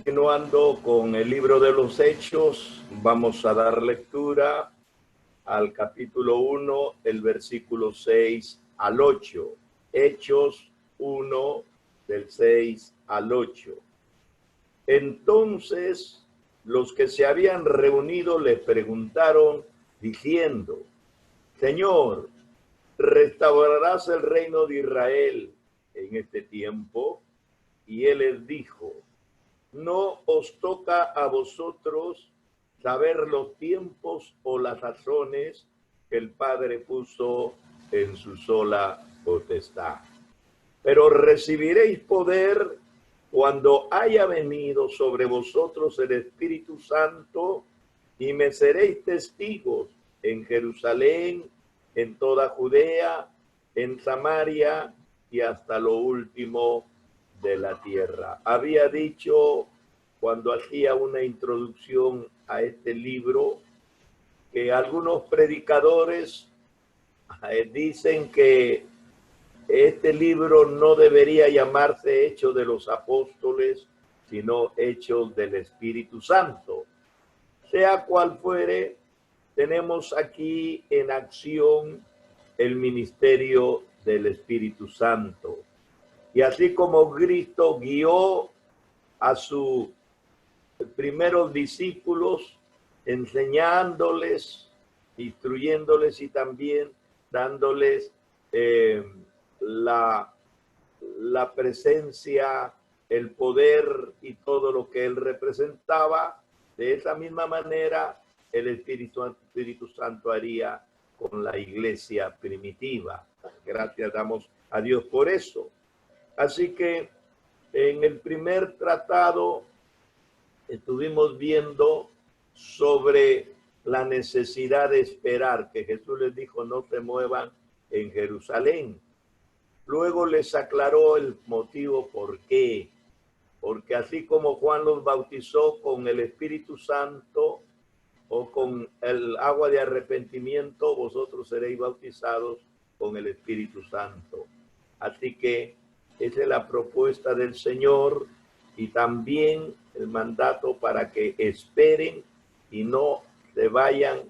Continuando con el libro de los Hechos, vamos a dar lectura al capítulo 1, el versículo 6 al 8. Hechos 1, del 6 al 8. Entonces, los que se habían reunido le preguntaron, diciendo, Señor, ¿restaurarás el reino de Israel en este tiempo? Y él les dijo, no os toca a vosotros saber los tiempos o las razones que el Padre puso en su sola potestad. Pero recibiréis poder cuando haya venido sobre vosotros el Espíritu Santo y me seréis testigos en Jerusalén, en toda Judea, en Samaria y hasta lo último de la tierra. Había dicho cuando hacía una introducción a este libro que algunos predicadores dicen que este libro no debería llamarse Hechos de los Apóstoles, sino Hechos del Espíritu Santo. Sea cual fuere, tenemos aquí en acción el ministerio del Espíritu Santo. Y así como Cristo guió a sus primeros discípulos, enseñándoles, instruyéndoles y también dándoles la presencia, el poder y todo lo que él representaba, de esa misma manera el Espíritu Santo haría con la iglesia primitiva. Gracias damos a Dios por eso. Así que en el primer tratado estuvimos viendo sobre la necesidad de esperar, que Jesús les dijo, no se muevan en Jerusalén. Luego les aclaró el motivo por qué. Porque así como Juan los bautizó con el Espíritu Santo o con el agua de arrepentimiento, vosotros seréis bautizados con el Espíritu Santo. Así que esa es la propuesta del Señor y también el mandato para que esperen y no se vayan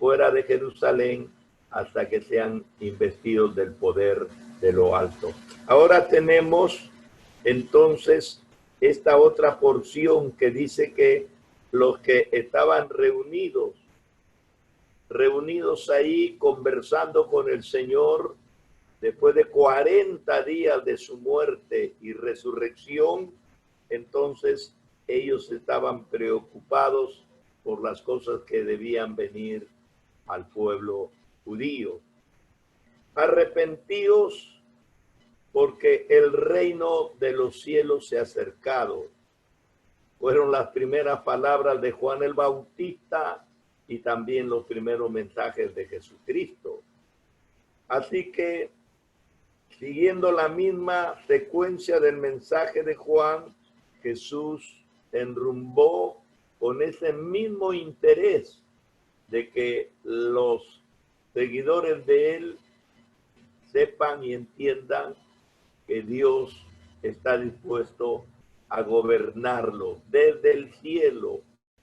fuera de Jerusalén hasta que sean investidos del poder de lo alto. Ahora tenemos entonces esta otra porción que dice que los que estaban reunidos ahí conversando con el Señor, después de 40 días de su muerte y resurrección, entonces ellos estaban preocupados por las cosas que debían venir al pueblo judío. Arrepentíos porque el reino de los cielos se ha acercado. Fueron las primeras palabras de Juan el Bautista y también los primeros mensajes de Jesucristo. Así que, siguiendo la misma secuencia del mensaje de Juan, Jesús enrumbó con ese mismo interés de que los seguidores de él sepan y entiendan que Dios está dispuesto a gobernarlo desde el cielo.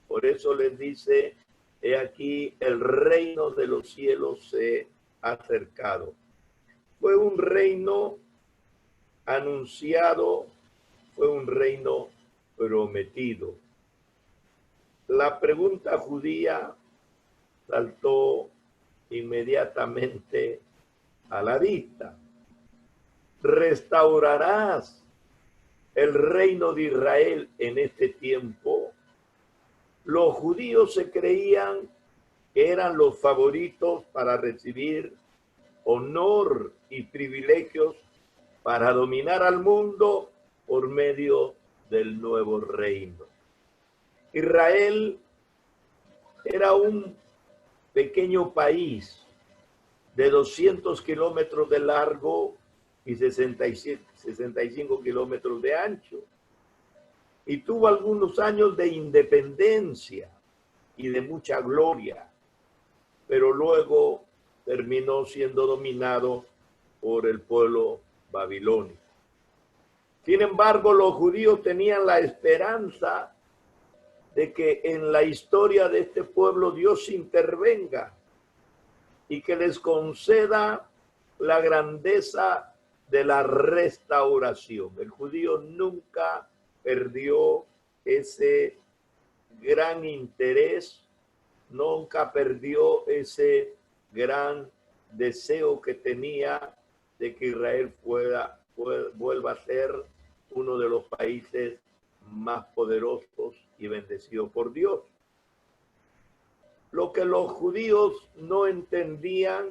Por eso les dice, he aquí el reino de los cielos se ha acercado. Fue un reino anunciado, fue un reino prometido. La pregunta judía saltó inmediatamente a la vista. ¿Restaurarás el reino de Israel en este tiempo? Los judíos se creían que eran los favoritos para recibir honor y privilegios para dominar al mundo por medio del nuevo reino. Israel era un pequeño país de 200 kilómetros de largo y 65 kilómetros de ancho. Y tuvo algunos años de independencia y de mucha gloria, pero luego terminó siendo dominado por el pueblo babilónico. Sin embargo, los judíos tenían la esperanza de que en la historia de este pueblo Dios intervenga y que les conceda la grandeza de la restauración. El judío nunca perdió ese gran interés, nunca perdió ese gran deseo que tenía de que Israel vuelva a ser uno de los países más poderosos y bendecidos por Dios. Lo que los judíos no entendían,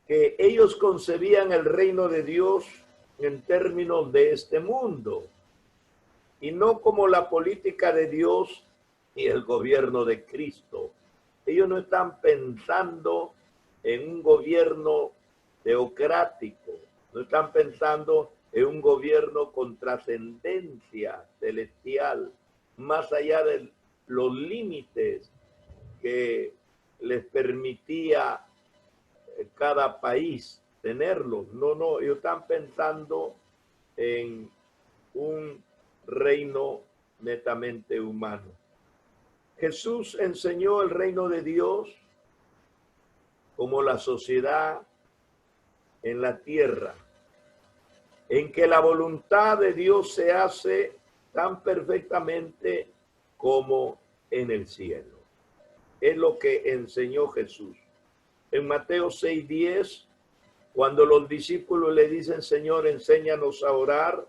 que ellos concebían el reino de Dios en términos de este mundo y no como la política de Dios y el gobierno de Cristo. Ellos no están pensando en un gobierno teocrático, no están pensando en un gobierno con trascendencia celestial, más allá de los límites que les permitía cada país tenerlos. No, ellos están pensando en un reino netamente humano. Jesús enseñó el reino de Dios como la sociedad en la tierra, en que la voluntad de Dios se hace tan perfectamente como en el cielo. Es lo que enseñó Jesús. En Mateo 6:10, cuando los discípulos le dicen, Señor, enséñanos a orar,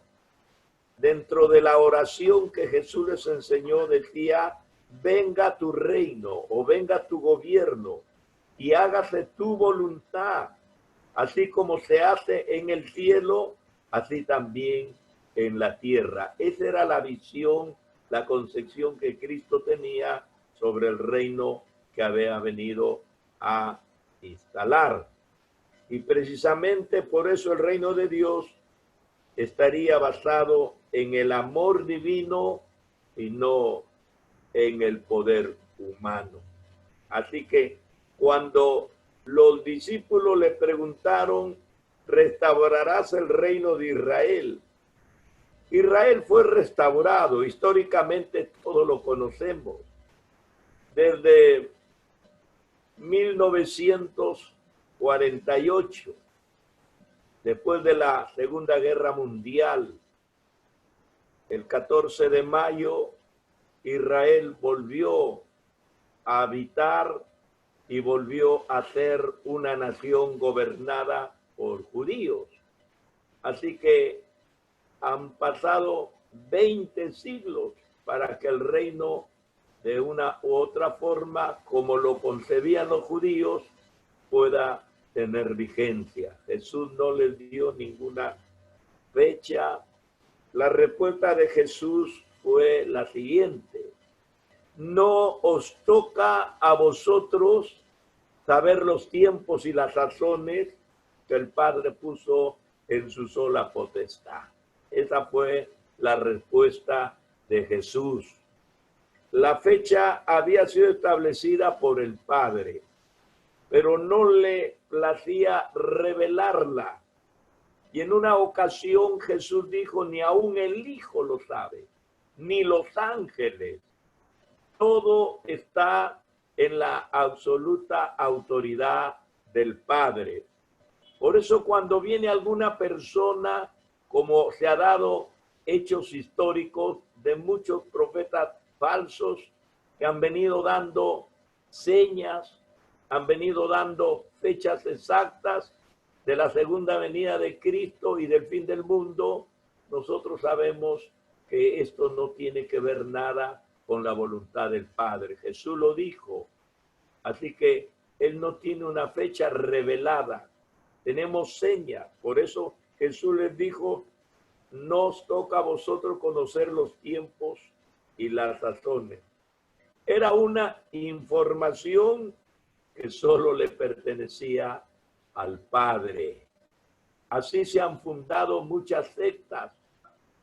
dentro de la oración que Jesús les enseñó decía, venga tu reino o venga tu gobierno y hágase tu voluntad, así como se hace en el cielo, así también en la tierra. Esa era la visión, la concepción que Cristo tenía sobre el reino que había venido a instalar. Y precisamente por eso el reino de Dios estaría basado en el amor divino y no en el poder humano. Así que cuando los discípulos le preguntaron, ¿restaurarás el reino de Israel? Israel fue restaurado, históricamente todos lo conocemos, desde 1948, después de la Segunda Guerra Mundial. El 14 de mayo, Israel volvió a habitar y volvió a ser una nación gobernada por judíos. Así que han pasado 20 siglos para que el reino, de una u otra forma, como lo concebían los judíos, pueda tener vigencia. Jesús no les dio ninguna fecha. La respuesta de Jesús fue la siguiente: no os toca a vosotros saber los tiempos y las razones que el Padre puso en su sola potestad. Esa fue la respuesta de Jesús. La fecha había sido establecida por el Padre, pero no le placía revelarla. Y en una ocasión Jesús dijo, ni aún el Hijo lo sabe, ni los ángeles. Todo está en la absoluta autoridad del Padre. Por eso cuando viene alguna persona, como se ha dado hechos históricos de muchos profetas falsos que han venido dando señas, han venido dando fechas exactas de la segunda venida de Cristo y del fin del mundo, nosotros sabemos que esto no tiene que ver nada con la voluntad del Padre. Jesús lo dijo, así que Él no tiene una fecha revelada. Tenemos señas, por eso Jesús les dijo, no os toca a vosotros conocer los tiempos y las razones. Era una información que solo le pertenecía al Padre. Así se han fundado muchas sectas,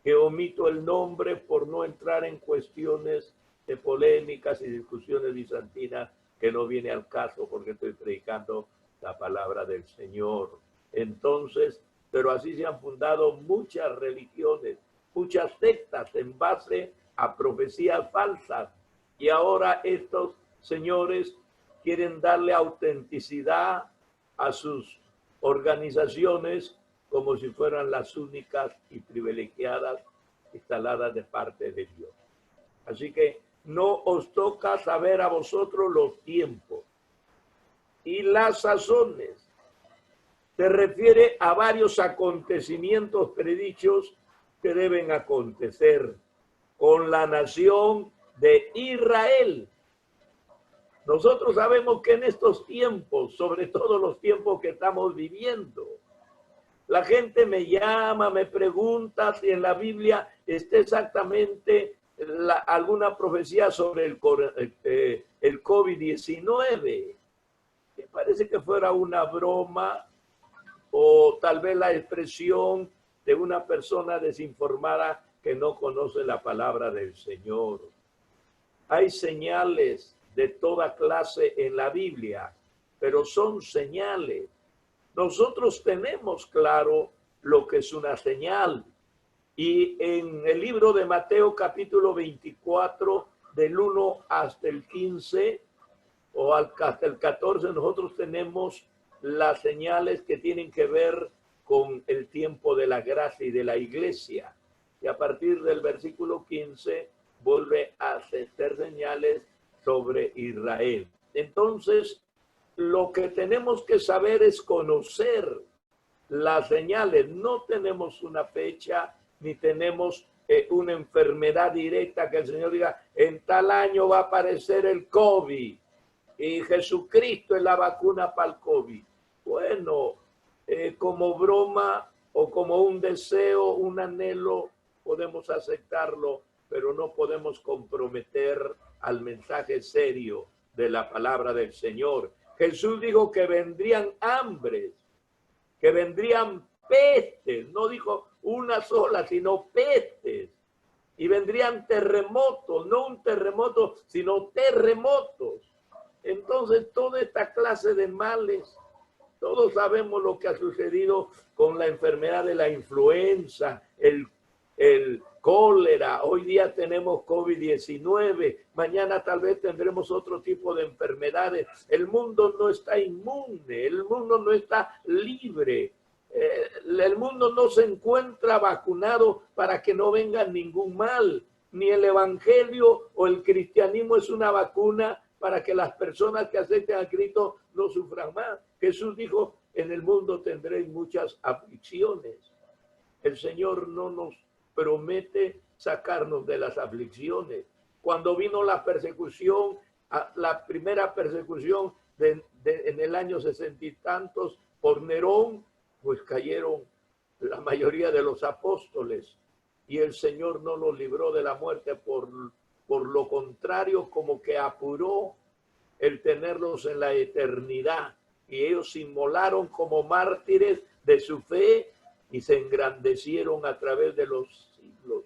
que omito el nombre por no entrar en cuestiones de polémicas y discusiones bizantinas que no viene al caso porque estoy predicando la palabra del Señor. Entonces, pero así se han fundado muchas religiones, muchas sectas en base a profecías falsas. Y ahora estos señores quieren darle autenticidad a sus organizaciones como si fueran las únicas y privilegiadas instaladas de parte de Dios. Así que no os toca saber a vosotros los tiempos y las sazones. Se refiere a varios acontecimientos predichos que deben acontecer con la nación de Israel. Nosotros sabemos que en estos tiempos, sobre todo los tiempos que estamos viviendo, la gente me llama, me pregunta si en la Biblia está exactamente alguna profecía sobre el COVID-19. Me parece que fuera una broma o tal vez la expresión de una persona desinformada que no conoce la palabra del Señor. Hay señales de toda clase en la Biblia, pero son señales. Nosotros tenemos claro lo que es una señal. Y en el libro de Mateo capítulo 24, del 1 hasta el 15 o hasta el 14, nosotros tenemos las señales que tienen que ver con el tiempo de la gracia y de la iglesia. Y a partir del versículo 15 vuelve a hacer señales sobre Israel. Entonces, lo que tenemos que saber es conocer las señales. No tenemos una fecha ni tenemos una enfermedad directa que el Señor diga, en tal año va a aparecer el COVID y Jesucristo es la vacuna para el COVID. Bueno, como broma o como un deseo, un anhelo, podemos aceptarlo, pero no podemos comprometer al mensaje serio de la palabra del Señor. Jesús dijo que vendrían hambres, que vendrían pestes, no dijo una sola, sino pestes, y vendrían terremotos, no un terremoto, sino terremotos. Entonces, toda esta clase de males, todos sabemos lo que ha sucedido con la enfermedad de la influenza, el cólera, hoy día tenemos COVID-19, mañana tal vez tendremos otro tipo de enfermedades. El mundo no está inmune, el mundo no está libre, el mundo no se encuentra vacunado para que no venga ningún mal, ni el evangelio o el cristianismo es una vacuna para que las personas que acepten a Cristo no sufran más. Jesús dijo, en el mundo tendréis muchas aflicciones. El Señor no nos promete sacarnos de las aflicciones. Cuando vino la persecución, la primera persecución en el año 60 y tantos por Nerón, pues cayeron la mayoría de los apóstoles y el Señor no los libró de la muerte, por lo contrario, como que apuró el tenerlos en la eternidad, y ellos se inmolaron como mártires de su fe y se engrandecieron a través de los siglos,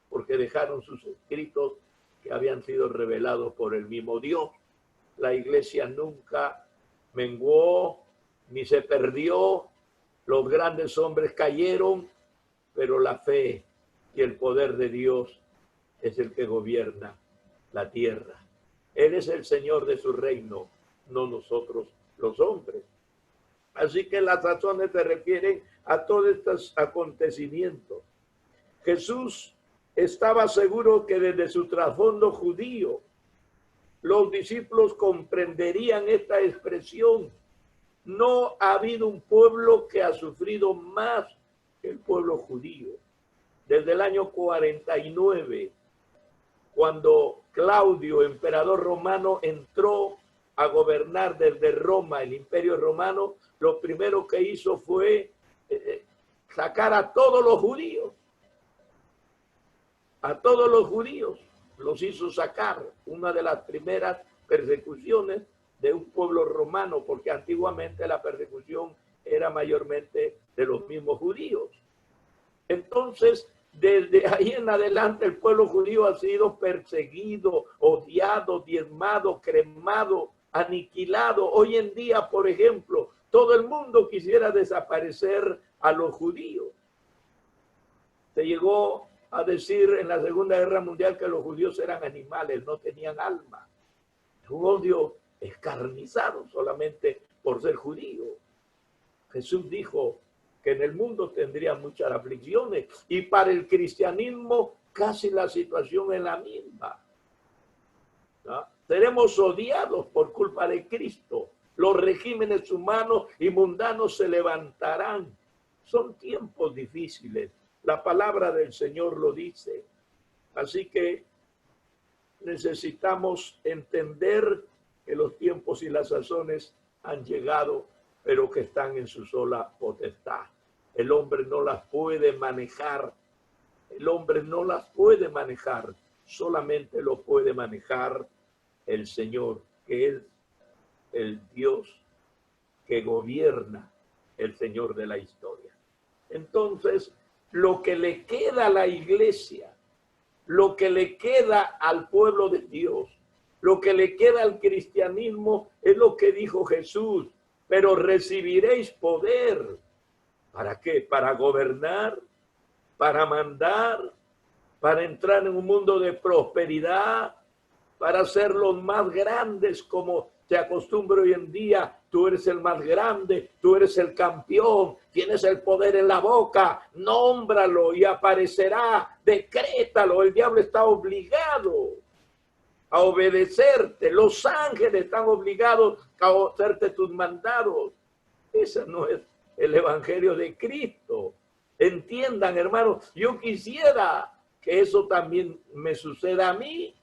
porque dejaron sus escritos que habían sido revelados por el mismo Dios. La iglesia nunca menguó ni se perdió, los grandes hombres cayeron, pero la fe y el poder de Dios es el que gobierna la tierra. Él es el Señor de su reino, no nosotros los hombres. Así que las razones se refieren a todos estos acontecimientos. Jesús estaba seguro que desde su trasfondo judío, los discípulos comprenderían esta expresión. No ha habido un pueblo que ha sufrido más que el pueblo judío. Desde el año 49, cuando Claudio, emperador romano, entró a gobernar desde Roma, el imperio romano, lo primero que hizo fue sacar a todos los judíos. A todos los judíos los hizo sacar. Una de las primeras persecuciones de un pueblo romano, porque antiguamente la persecución era mayormente de los mismos judíos. Entonces, desde ahí en adelante el pueblo judío ha sido perseguido, odiado, diezmado, cremado, aniquilado. Hoy en día, por ejemplo, todo el mundo quisiera desaparecer a los judíos. Se llegó a decir en la Segunda Guerra Mundial que los judíos eran animales, no tenían alma. Un odio escarnizado solamente por ser judío. Jesús dijo que en el mundo tendría muchas aflicciones y para el cristianismo casi la situación es la misma. ¿No? Seremos odiados por culpa de Cristo. Los regímenes humanos y mundanos se levantarán. Son tiempos difíciles. La palabra del Señor lo dice. Así que necesitamos entender que los tiempos y las sazones han llegado, pero que están en su sola potestad. El hombre no las puede manejar. El hombre no las puede manejar. Solamente lo puede manejar el Señor, que es el Dios que gobierna, el Señor de la historia. Entonces, lo que le queda a la iglesia, lo que le queda al pueblo de Dios, lo que le queda al cristianismo es lo que dijo Jesús. Pero recibiréis poder. ¿Para qué? Para gobernar, para mandar, para entrar en un mundo de prosperidad, para ser los más grandes como se acostumbra hoy en día. Tú eres el más grande, tú eres el campeón, tienes el poder en la boca, nómbralo y aparecerá, decrétalo. El diablo está obligado a obedecerte. Los ángeles están obligados a hacerte tus mandados. Ese no es el evangelio de Cristo. Entiendan, hermanos, yo quisiera que eso también me suceda a mí,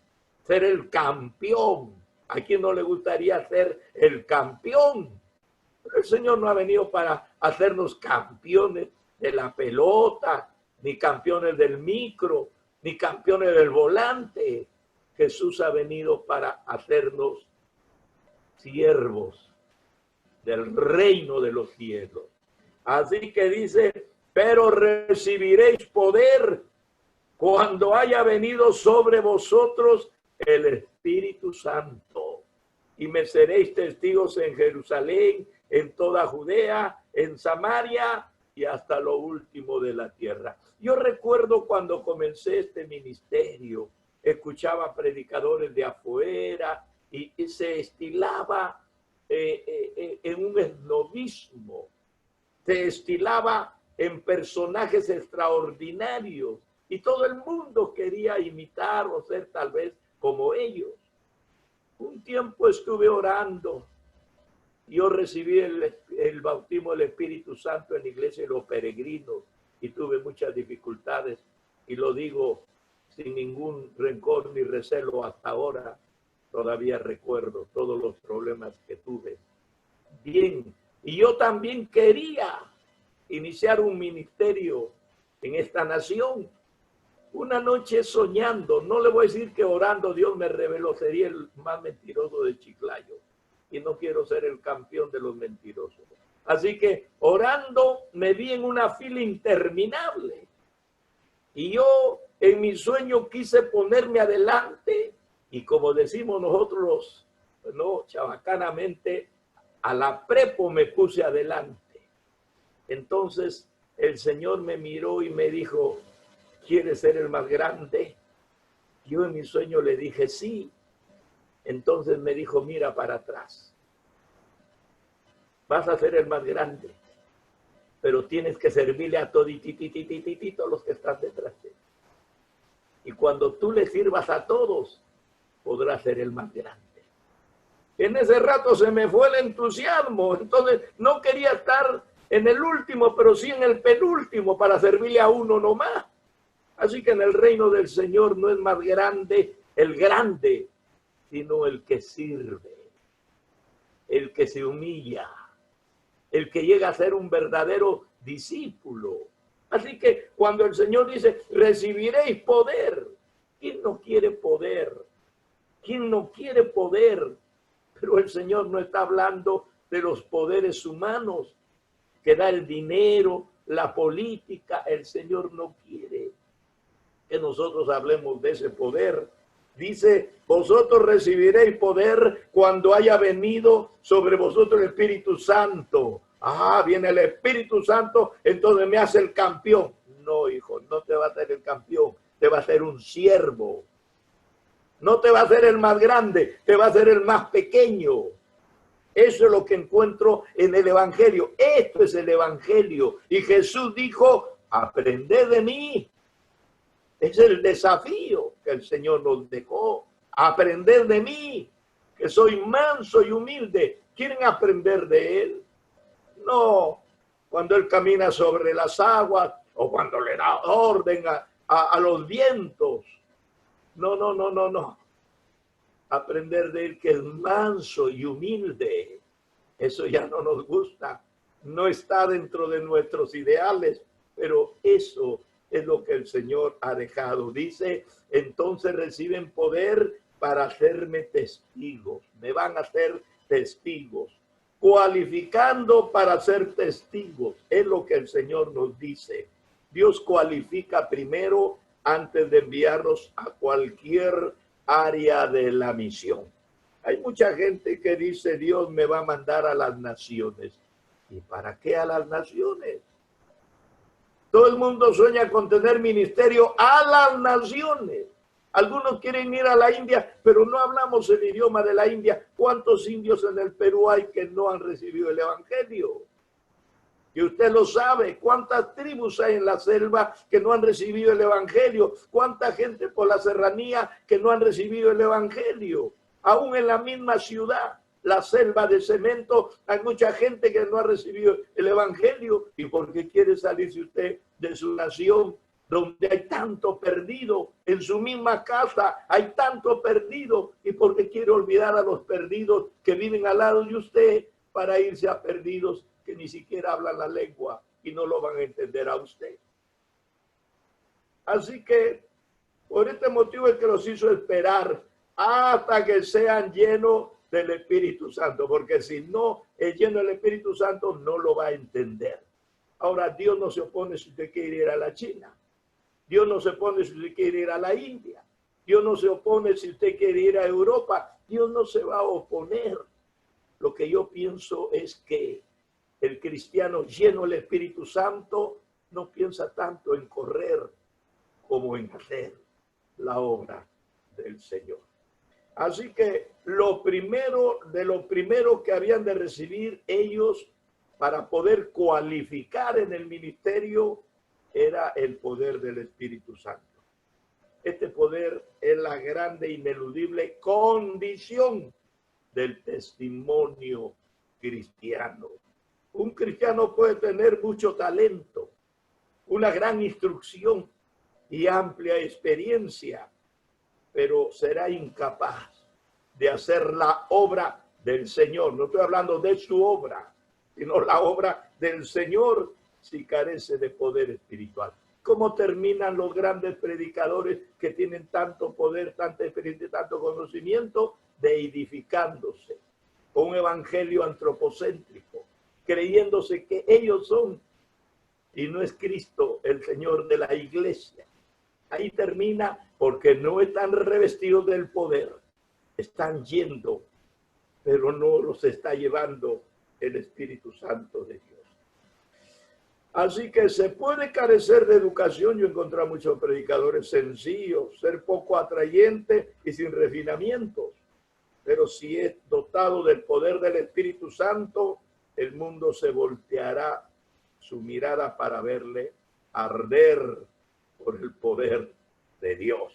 ser el campeón. ¿A quién no le gustaría ser el campeón? Pero el Señor no ha venido para hacernos campeones de la pelota, ni campeones del micro, ni campeones del volante. Jesús ha venido para hacernos siervos del reino de los cielos. Así que dice, pero recibiréis poder cuando haya venido sobre vosotros el Espíritu Santo. Y me seréis testigos en Jerusalén, en toda Judea, en Samaria y hasta lo último de la tierra. Yo recuerdo cuando comencé este ministerio, escuchaba predicadores de afuera y se estilaba en un esnobismo, se estilaba en personajes extraordinarios y todo el mundo quería imitar o ser tal vez como ellos. Un tiempo estuve orando. Yo recibí el bautismo del Espíritu Santo en la iglesia de los peregrinos y tuve muchas dificultades y lo digo sin ningún rencor ni recelo hasta ahora. Todavía recuerdo todos los problemas que tuve. Bien, y yo también quería iniciar un ministerio en esta nación. Una noche soñando, no le voy a decir que orando Dios me reveló, sería el más mentiroso de Chiclayo. Y no quiero ser el campeón de los mentirosos. Así que orando me vi en una fila interminable. Y yo en mi sueño quise ponerme adelante y como decimos nosotros, no, chabacanamente, a la prepo me puse adelante. Entonces el Señor me miró y me dijo, ¿quieres ser el más grande? Yo en mi sueño le dije sí. Entonces me dijo, mira para atrás. Vas a ser el más grande, pero tienes que servirle a todos los que están detrás de él. Y cuando tú le sirvas a todos, podrás ser el más grande. En ese rato se me fue el entusiasmo, entonces no quería estar en el último, pero sí en el penúltimo para servirle a uno nomás. Así que en el reino del Señor no es más grande el grande, sino el que sirve, el que se humilla, el que llega a ser un verdadero discípulo. Así que cuando el Señor dice, recibiréis poder, ¿quién no quiere poder? ¿Quién no quiere poder? Pero el Señor no está hablando de los poderes humanos que da el dinero, la política. El Señor no quiere que nosotros hablemos de ese poder. Dice, vosotros recibiréis poder cuando haya venido sobre vosotros el Espíritu Santo. Ah, viene el Espíritu Santo, entonces me hace el campeón. No, hijo, no te va a hacer el campeón, te va a hacer un siervo. No te va a hacer el más grande, te va a hacer el más pequeño. Eso es lo que encuentro en el Evangelio. Esto es el Evangelio. Y Jesús dijo, aprended de mí. Es el desafío que el Señor nos dejó. Aprender de mí, que soy manso y humilde. ¿Quieren aprender de Él? No. Cuando Él camina sobre las aguas o cuando le da orden a los vientos. No, no, no, no, no. Aprender de Él que es manso y humilde. Eso ya no nos gusta. No está dentro de nuestros ideales, pero eso es lo que el Señor ha dejado. Dice, entonces reciben poder para hacerme testigos. Me van a hacer testigos. Cualificando para ser testigos. Es lo que el Señor nos dice. Dios cualifica primero antes de enviarnos a cualquier área de la misión. Hay mucha gente que dice, Dios me va a mandar a las naciones. ¿Y para qué a las naciones? Todo el mundo sueña con tener ministerio a las naciones. Algunos quieren ir a la India, pero no hablamos el idioma de la India. ¿Cuántos indios en el Perú hay que no han recibido el Evangelio? Y usted lo sabe. ¿Cuántas tribus hay en la selva que no han recibido el Evangelio? ¿Cuánta gente por la serranía que no han recibido el Evangelio? Aún en la misma ciudad, la selva de cemento, hay mucha gente que no ha recibido el Evangelio. ¿Y por qué quiere salirse usted de su nación, donde hay tanto perdido? En su misma casa hay tanto perdido. ¿Y por qué quiere olvidar a los perdidos que viven al lado de usted para irse a perdidos que ni siquiera hablan la lengua y no lo van a entender a usted? Así que por este motivo es que los hizo esperar hasta que sean llenos del Espíritu Santo, porque si no es lleno del Espíritu Santo no lo va a entender. Ahora, Dios no se opone si usted quiere ir a la China. Dios no se opone si usted quiere ir a la India. Dios no se opone si usted quiere ir a Europa. Dios no se va a oponer. Lo que yo pienso es que el cristiano lleno del Espíritu Santo no piensa tanto en correr como en hacer la obra del Señor. Así que lo primero que habían de recibir ellos para poder cualificar en el ministerio era el poder del Espíritu Santo. Este poder es la grande e ineludible condición del testimonio cristiano. Un cristiano puede tener mucho talento, una gran instrucción y amplia experiencia, pero será incapaz de hacer la obra del Señor. No estoy hablando de su obra, sino la obra del Señor si carece de poder espiritual. ¿Cómo terminan los grandes predicadores que tienen tanto poder, tanta experiencia, tanto conocimiento? Deidificándose, con un evangelio antropocéntrico, creyéndose que ellos son y no es Cristo el Señor de la iglesia. Ahí termina porque no están revestidos del poder, están yendo, pero no los está llevando el Espíritu Santo de Dios. Así que se puede carecer de educación. Yo he encontrado muchos predicadores sencillos, ser poco atrayente y sin refinamientos. Pero si es dotado del poder del Espíritu Santo, el mundo se volteará su mirada para verle arder por el poder de Dios.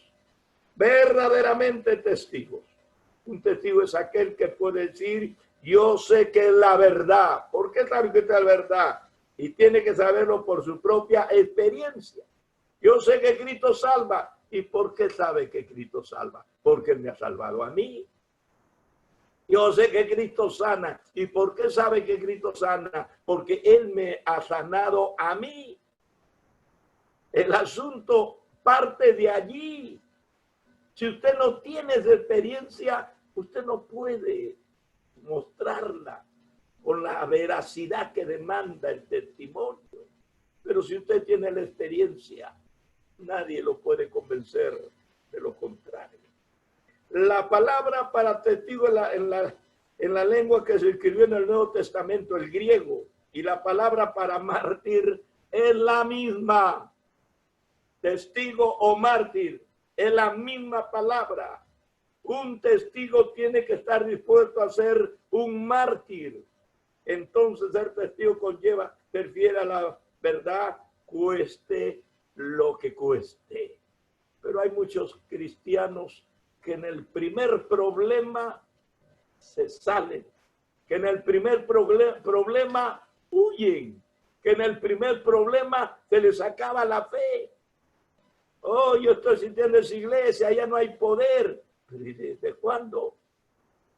Verdaderamente testigos. Un testigo es aquel que puede decir, yo sé que es la verdad. ¿Por qué sabe que es la verdad? Y tiene que saberlo por su propia experiencia. Yo sé que Cristo salva. ¿Y por qué sabe que Cristo salva? Porque Él me ha salvado a mí. Yo sé que Cristo sana. ¿Y por qué sabe que Cristo sana? Porque Él me ha sanado a mí. El asunto parte de allí. Si usted no tiene esa experiencia, usted no puede mostrarla con la veracidad que demanda el testimonio. Pero si usted tiene la experiencia, nadie lo puede convencer de lo contrario. La palabra para testigo en la lengua que se escribió en el Nuevo Testamento, el griego, y la palabra para mártir es la misma. Testigo o mártir es la misma palabra. Un testigo tiene que estar dispuesto a ser un mártir. Entonces ser testigo conlleva, se refiere a la verdad, cueste lo que cueste. Pero hay muchos cristianos que en el primer problema se salen, que en el primer problema huyen, que en el primer problema se les acaba la fe. Oh, yo estoy sintiendo esa iglesia, allá no hay poder. Pero ¿desde cuándo?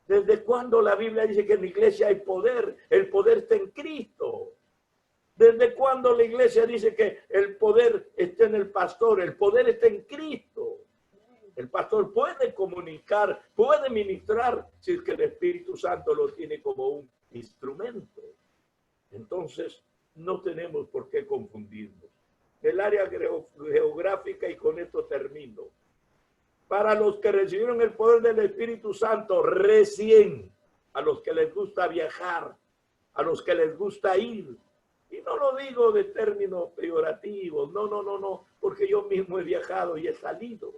¿Desde cuándo la Biblia dice que en la iglesia hay poder? El poder está en Cristo. ¿Desde cuándo la iglesia dice que el poder está en el pastor? El poder está en Cristo. El pastor puede comunicar, puede ministrar, si es que el Espíritu Santo lo tiene como un instrumento. Entonces, no tenemos por qué confundirnos. El área geográfica, y con esto termino. Para los que recibieron el poder del Espíritu Santo recién, a los que les gusta viajar, a los que les gusta ir, y no lo digo de términos peyorativos, no, porque yo mismo he viajado y he salido.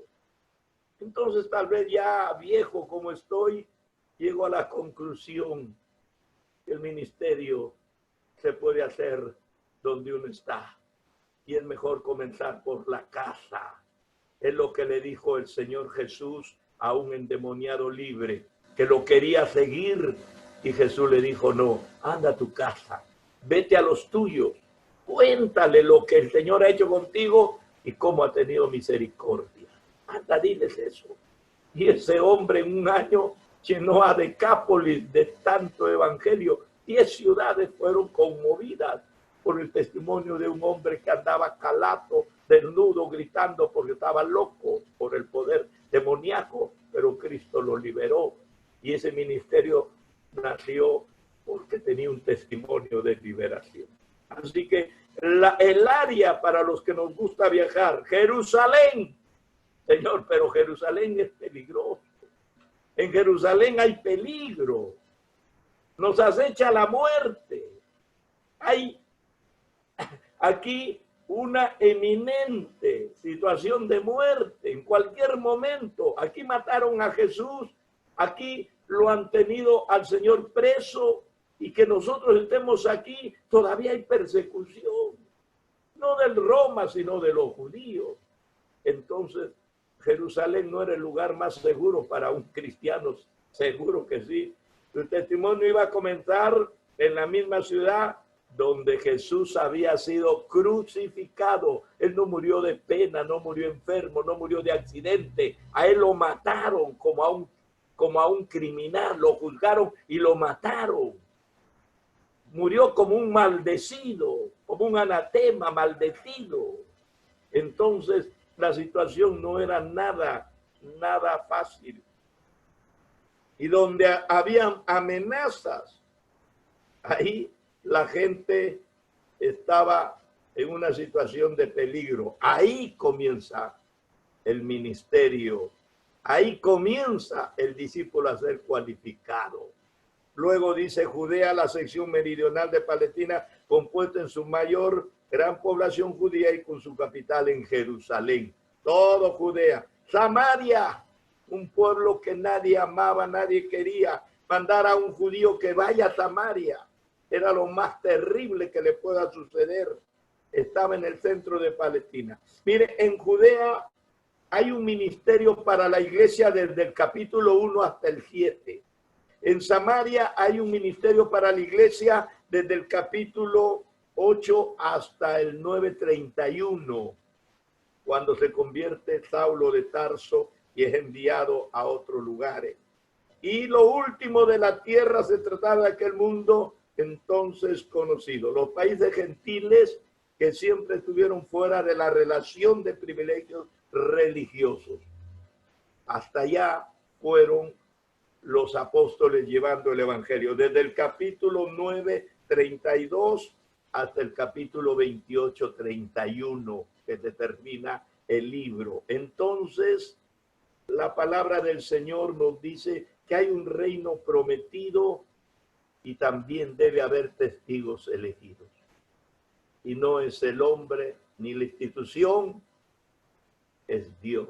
Entonces, tal vez ya viejo como estoy, llego a la conclusión que el ministerio se puede hacer donde uno está. Y es mejor comenzar por la casa. Es lo que le dijo el Señor Jesús a un endemoniado libre, que lo quería seguir. Y Jesús le dijo, no, anda a tu casa, vete a los tuyos, cuéntale lo que el Señor ha hecho contigo y cómo ha tenido misericordia. Anda, diles eso. Y ese hombre en un año llenó a Decápolis de tanto evangelio. 10 ciudades fueron conmovidas por el testimonio de un hombre que andaba calato, desnudo, gritando porque estaba loco por el poder demoníaco, pero Cristo lo liberó. Y ese ministerio nació porque tenía un testimonio de liberación. Así que el área para los que nos gusta viajar, Jerusalén. Señor, pero Jerusalén es peligroso. En Jerusalén hay peligro. Nos acecha la muerte. Hay aquí una eminente situación de muerte en cualquier momento. Aquí mataron a Jesús. Aquí lo han tenido al Señor preso. Y que nosotros estemos aquí, todavía hay persecución. No del Roma, sino de los judíos. Entonces, Jerusalén no era el lugar más seguro para un cristiano, seguro que sí. Su testimonio iba a comenzar en la misma ciudad donde Jesús había sido crucificado. Él no murió de pena, no murió enfermo, no murió de accidente. A él lo mataron como a un criminal, lo juzgaron y lo mataron. Murió como un maldecido, como un anatema, maldecido. Entonces, la situación no era nada fácil. Y donde habían amenazas, ahí la gente estaba en una situación de peligro. Ahí comienza el ministerio. Ahí comienza el discípulo a ser cualificado. Luego dice Judea, la sección meridional de Palestina, compuesta en su mayor gran población judía y con su capital en Jerusalén. Todo Judea. Samaria, un pueblo que nadie amaba, nadie quería. Mandar a un judío que vaya a Samaria era lo más terrible que le pueda suceder. Estaba en el centro de Palestina. Mire, en Judea hay un ministerio para la iglesia desde el capítulo 1 hasta el 7. En Samaria hay un ministerio para la iglesia desde el capítulo 8 hasta el 9:31, cuando se convierte Saulo de Tarso y es enviado a otros lugares. Y lo último de la tierra se trataba de aquel mundo entonces conocido, los países gentiles que siempre estuvieron fuera de la relación de privilegios religiosos. Hasta allá fueron los apóstoles llevando el evangelio, desde el capítulo 9:32 hasta el capítulo 28:31, que determina el libro. Entonces, la palabra del Señor nos dice que hay un reino prometido y también debe haber testigos elegidos. Y no es el hombre ni la institución, es Dios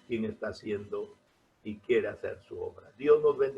quien está haciendo y quiere hacer su obra. Dios nos bendiga.